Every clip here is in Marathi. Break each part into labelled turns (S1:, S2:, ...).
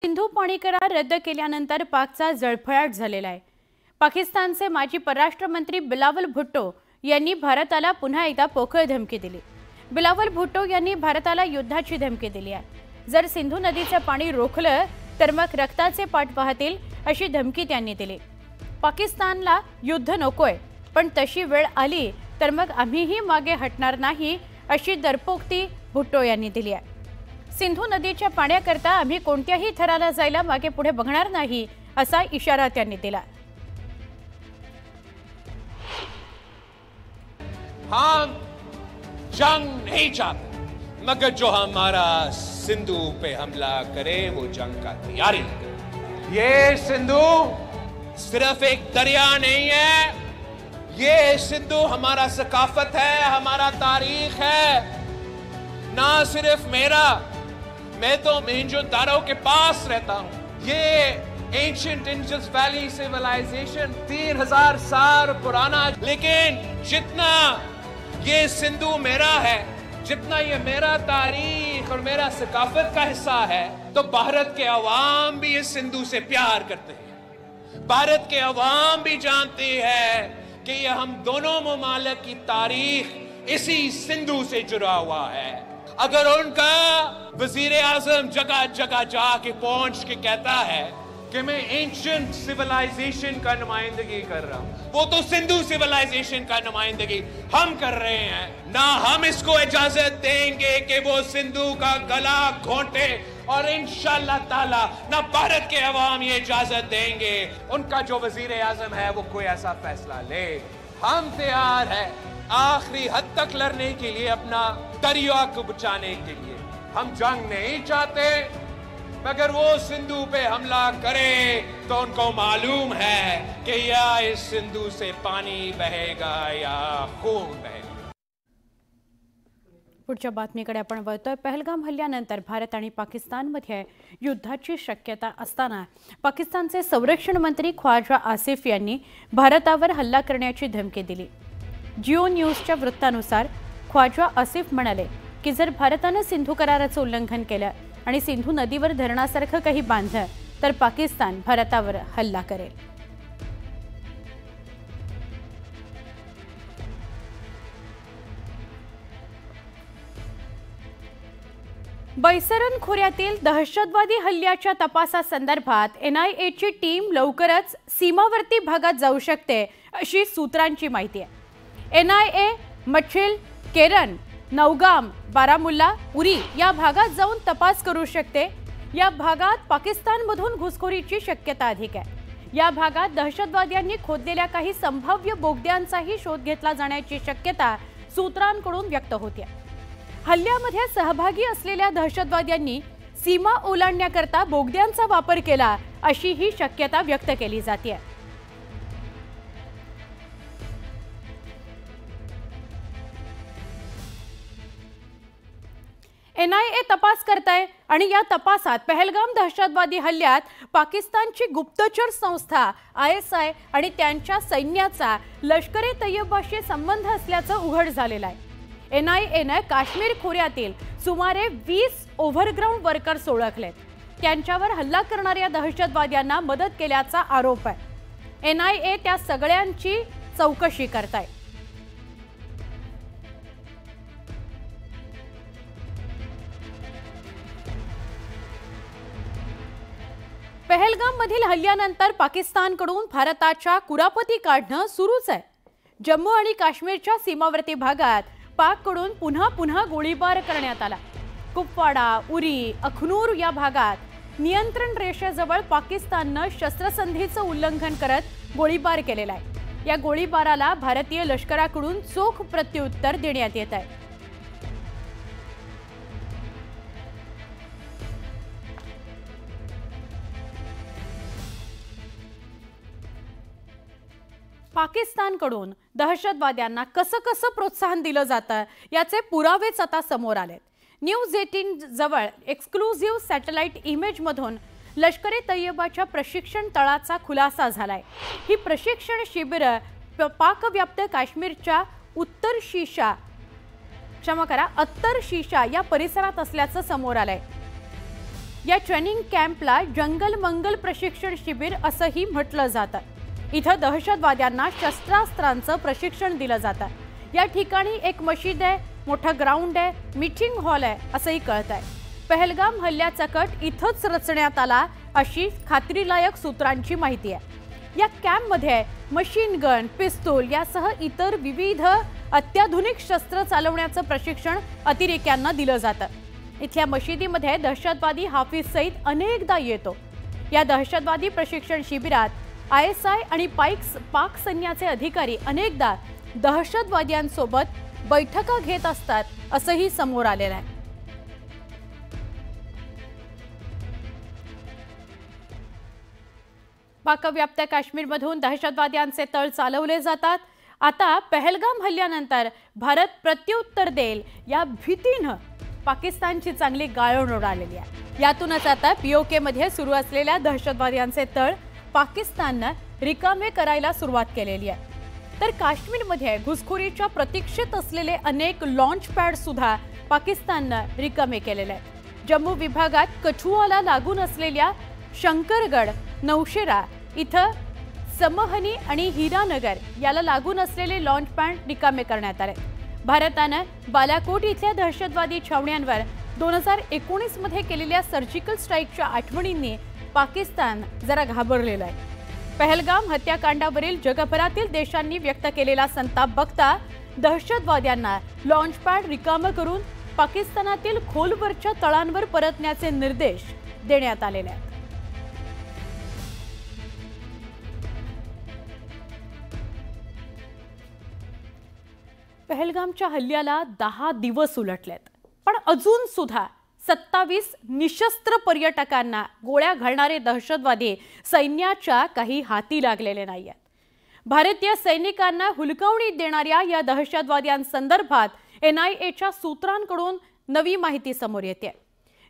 S1: सिंधू पाणी करार रद्द केल्यानंतर पाकचा जळफळाट झालेला आहे। पाकिस्तानचे माजी परराष्ट्र मंत्री बिलावल भुट्टो यांनी भारताला पुन्हा एकदा पोकळ धमकी दिली। बिलावल भुट्टो यांनी भारताला युद्धाची धमकी दिली आहे। जर सिंधू नदीचे पाणी रोखलं तर मग रक्ताचे पाठ वाहतील अशी धमकी त्यांनी दिली। पाकिस्तानला युद्ध नकोय, पण तशी वेळ आली तर मग आम्हीही मागे हटणार नाही अशी दरपोक्ती भुट्टो यांनी दिली आहे। सिंधू नदीच्या पाण्याकरता आम्ही कोणत्याही थराला जायला मागे पुढे बघणार नाही असा इशारा त्यांनी दिला।
S2: हम जंग नहीं चाहते, मगर जो हमारा सिंधु पे हमला करे वो जंग का तैयारी करे। ये सिंधु सिर्फ एक दरिया नहीं है, ये सिंधु हमारा सकाफत है, हमारा तारीख है। ना सिर्फ मेरा, मैं तो मोहनजोदारो के पास रहता हूं। ये एंशिएंट इंडस वैली सिविलाइजेशन 3000 साल पुराना, लेकिन जितना ये सिंधु मेरा है, जितना ये मेरा तारीख और मेरा सकाफत का हिस्सा है, तो भारत के अवाम भी इस सिंधु से प्यार करते हैं। भारत के अवाम भी जानते हैं कि ये हम दोनों ममालिक की तारीख इसी सिंधु से जुड़ा हुआ है। अगर उनका वजीर आजम जगह जगह जाके पहुंच के कहता है कि मैं एंशिएंट सिविलाइजेशन का नुमाइंदगी कर रहा हूं, वो तो सिंधु सिविलाइजेशन का नुमाइंदगी हम कर रहे हैं। ना हम इसको इजाजत देंगे कि वो सिंधु का गला घोंटे, और इंशाअल्लाह ताला ना भारत के अवाम ये इजाजत देंगे उनका जो वजीर आजम है वो कोई ऐसा फैसला ले। हम तैयार है आखिरी हद तक लड़ने के लिए, अपना दरिया को बचाने के लिए। हम जंग नहीं चाहते, मगर वो सिंधु पे हमला करे तो उनको मालूम है कि या इस सिंधु से पानी बहेगा या खून बहेगा।
S1: पुढच्या बातमीकडे आपण वळतोय। पहलगाम हल्ल्यानंतर भारत आणि पाकिस्तानमध्ये युद्धाची शक्यता असताना पाकिस्तानचे संरक्षण मंत्री ख्वाजा आसिफ यांनी भारतावर हल्ला करण्याची धमकी दिली। जिओ न्यूजच्या वृत्तानुसार ख्वाजा आसिफ म्हणाले की जर भारताने सिंधू कराराचे उल्लंघन केलं आणि सिंधू नदीवर धरणासारखं काही बांधलं तर पाकिस्तान भारतावर हल्ला करेल। बैसरन खोऱ्यातील दहशतवादी हल्ल्याच्या तपासासंदर्भात NIAची टीम लवकरच सीमावर्ती भागात जाऊ शकते अशी सूत्रांची माहिती आहे। NIA मछिल, केरन, नौगाम, बारामुल्ला, उरी या भागात जाऊन तपास करू शकते। या भागात पाकिस्तानमधून घुसखोरीची शक्यता अधिक आहे। या भागात दहशतवाद्यांनी खोदलेल्या काही संभाव्य बोगद्यांचाही शोध घेतला जाण्याची शक्यता सूत्रांकडून व्यक्त होते। हल्ल्यामध्ये सहभागी असलेल्या दहशतवाद्यांनी सीमा ओलांडण्याकरता बोगद्यांचा वापर केला अशी ही शक्यता व्यक्त केली जाते। NIA तपास करताय आणि या तपासात पहलगाम दहशतवादी हल्ल्यात पाकिस्तानची गुप्तचर संस्था ISI आणि त्यांच्या सैन्याचा लष्कर ए तैयबाशी संबंध असल्याचं उघड झालेलं आहे। NIAने काश्मीर खोऱ्यातील सुमारे 20 ओव्हरग्राऊंड वर्कर्स ओळखलेत। त्यांच्यावर हल्ला करणाऱ्या दहशतवाद्यांना मदत केल्याचा आरोप आहे। NIA त्या सगळ्यांची चौकशी करताय। पहलगाम मधील हल्ल्यानंतर पाकिस्तानकडून भारताच्या कुरापती काढणं सुरूच आहे। जम्मू आणि काश्मीरच्या सीमावर्ती भागात पाककडून पुन्हा गोळीबार करण्यात आला। कुपवाडा, उरी, अखनूर या भागात नियंत्रण रेषेजवळ पाकिस्तानने शस्त्रसंधीचं उल्लंघन करत गोळीबार केलेला आहे। या गोळीबाराला भारतीय लष्कराकडून चोख प्रत्युत्तर देण्यात येत आहे। पाकिस्तानकडून दहशतवाद्यांना कसं प्रोत्साहन दिलं जातं याचे पुरावेच आता समोर आलेत। न्यूज 18 जवळ एक्सक्लुझिव्ह सॅटेलाइट इमेजमधून लष्कर ए तैयबाच्या प्रशिक्षण तळाचा खुलासा झालाय। ही प्रशिक्षण शिबिरं पाकव्याप्त काश्मीरच्या उत्तर शीशा या परिसरात असल्याचं समोर आलंय। या ट्रेनिंग कॅम्पला जंगल मंगल प्रशिक्षण शिबिर असंही म्हटलं जातं. इथं दहशतवाद्यांना शस्त्रास्त्रांचं प्रशिक्षण दिलं जातं. या ठिकाणी एक मशीद आहे, मोठा ग्राउंड आहे, मीटिंग हॉल आहे असंही कळतंय. पहलगाम हल्ल्याचा इथंच रचण्यात आला अशी खात्रीलायक सूत्रांची माहिती आहे. या कॅम्पमध्ये मशीन गन, पिस्तूल यासह इतर विविध अत्याधुनिक शस्त्र चालवण्याचं प्रशिक्षण अतिरेक्यांना दिलं जातं. इथल्या मशिदीमध्ये दहशतवादी हाफिज सईद अनेकदा येतो. या दहशतवादी प्रशिक्षण शिबिरात ISI आणि पाक सैन्याचे अधिकारी अनेकदा दहशतवाद्यांसोबत बैठका घेत असतात असंही समोर आलेलं आहे. पाकव्याप्त काश्मीरमधून दहशतवाद्यांचे तळ चालवले जातात. आता पहलगाम हल्ल्यानंतर भारत प्रत्युत्तर देईल या भीतीनं पाकिस्तानची चांगली गाळण उडालेली आहे. यातूनच आता POK मध्ये सुरू असलेल्या दहशतवाद्यांचे तळ पाकिस्ताननं रिकामे करायला सुरुवात केलेली आहे. तर काश्मीरमध्ये घुसखोरीच्या प्रतीक्षेत असलेले अनेक लॉन्च पॅड सुद्धा पाकिस्ताननं रिकामे केलेले आहेत. जम्मू विभागात कठुआला लागून असलेल्या शंकरगड, नौशेरा इथं समहनी आणि हिरानगर याला लागून असलेले लॉन्च पॅड रिकामे करण्यात आले. भारतानं बालाकोट इथल्या दहशतवादी छावण्यांवर 2019 मध्ये केलेल्या सर्जिकल स्ट्राईकच्या आठवणींनी पाकिस्तान जरा घाबरलेलं आहे. पहलगाम हत्याकांडावरील जगभरातील देशांनी व्यक्त केलेला संताप बघता दहशतवाद्यांना लॉन्च पॅड रिकामं करून पाकिस्तानातील खोलवरच्या तळांवर परतण्याचे निर्देश देण्यात आलेले आहेत. पहलगामच्या हल्ल्याला 10 दिवस उलटलेत, पण अजून सुद्धा 27 निशस्त्र पर्यटकांना गोळ्या घालणारे दहशतवादी सैन्याच्या काही हाती लागलेले नाहीयेत. भारतीय सैनिकांना हुलकावणी देणाऱ्या या दहशतवाद्यांसंदर्भात NIAच्या सूत्रांकडून नवी माहिती समोर येते,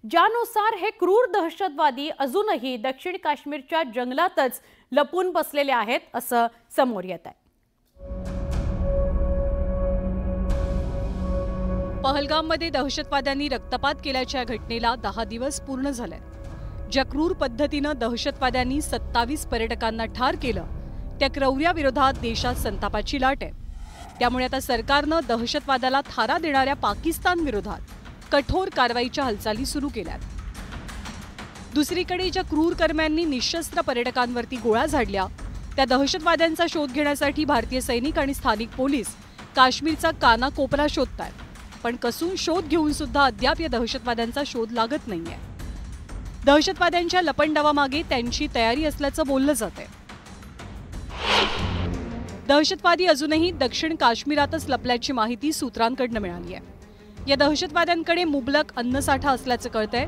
S1: ज्यानुसार हे क्रूर दहशतवादी अजूनही दक्षिण काश्मीरच्या जंगलातच लपून बसलेले आहेत असं समोर येत आहे.
S3: पहलगाममध्ये दहशतवाद्यांनी रक्तपात केल्याच्या घटनेला 10 दिवस पूर्ण झाले. ज्या क्रूर पद्धतीनं दहशतवाद्यांनी 27 पर्यटकांना ठार केलं, त्या क्रौर्याविरोधात देशात संतापाची लाट आहे. त्यामुळे आता सरकारनं दहशतवादाला थारा देणाऱ्या पाकिस्तान विरोधात कठोर कारवाईच्या हालचाली सुरू केल्यात. दुसरीकडे ज्या क्रूर कर्म्यांनी निशस्त्र पर्यटकांवरती गोळ्या झाडल्या, त्या दहशतवाद्यांचा शोध घेण्यासाठी भारतीय सैनिक आणि स्थानिक पोलीस काश्मीरचा कानाकोपरा शोधतात. पण कसून शोध घेऊन सुद्धा अद्याप या दहशतवाद्यांचा शोध लागत नाहीये. दहशतवाद्यांच्या लपंडावामागे त्यांची तयारी असल्याचं बोललं जातंय. दहशतवादी अजूनही दक्षिण काश्मीरातच लपल्याची माहिती सूत्रांकडून मिळाली आहे. या दहशतवाद्यांकडे मुबलक अन्नसाठा असल्याचं कळतंय.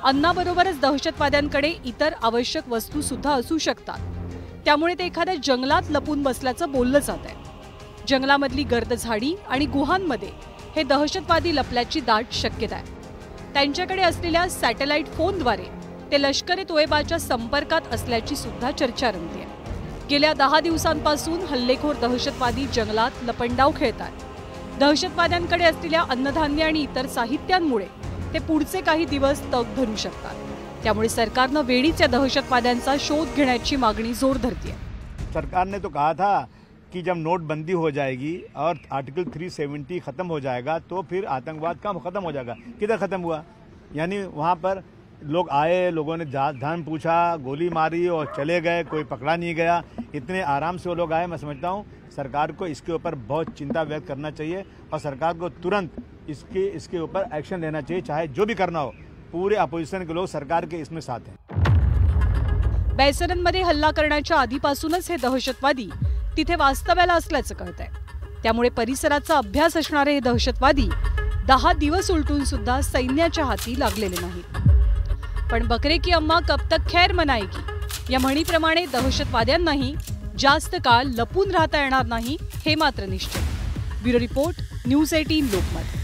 S3: अन्नाबरोबरच दहशतवाद्यांकडे इतर आवश्यक वस्तू सुद्धा असू शकतात. त्यामुळे ते एखाद्या जंगलात लपून बसल्याचं बोललं जातंय. जंगलामधली गर्द झाडी आणि गुहांमध्ये हे दहशतवादी लपल्याची दाट शक्यता आहे. त्यांच्याकडे असलेल्या सॅटेलाइट फोनद्वारे ते लष्कर-ए-तोयबाच्या संपर्कात असल्याची सुद्धा चर्चा रंगते. गेल्या 10 दिवसांपासून हल्लेखोर दहशतवादी जंगलात लपंडाव खेळतात. दहशतवाद्यांकडे असलेल्या अन्नधान्य आणि इतर साहित्यांमुळे ते पुढचे काही दिवस तग धरू शकतात. त्यामुळे सरकारनं वेळीच या दहशतवाद्यांचा शोध घेण्याची मागणी जोर धरते.
S4: सरकार ने तो कहा था कि जब नोटबंदी हो जाएगी और आर्टिकल 370 खत्म हो जाएगा तो फिर आतंकवाद का खत्म हो जाएगा. किधर खत्म हुआ? यानी वहाँ पर लोग आए, लोगों ने धन पूछा, गोली मारी और चले गए, कोई पकड़ा नहीं गया. इतने आराम से वो लोग आए. मैं समझता हूँ सरकार को इसके ऊपर बहुत चिंता व्यक्त करना चाहिए और सरकार को तुरंत इसके ऊपर एक्शन लेना चाहिए, चाहे जो भी करना हो. पूरे अपोजिशन के लोग सरकार के इसमें साथ हैं.
S3: बैसरनमध्ये हल्ला करण्याच्या आधीपासूनच हे दहशतवादी तिथे वास्तव्याला असल्याचं कळतंय. त्यामुळे परिसराचा अभ्यास असणारे हे दहशतवादी 10 दिवस उलटून सुद्धा सैन्याच्या हाती लागलेले नाहीत. पण बकरे की अम्मा कब तक खैर मनाएगी या म्हणीप्रमाणे दहशतवाद्यांनाही जास्त काळ लपून राहता येणार नाही हे मात्र निश्चित. Bureau report, news 18 Lokmat.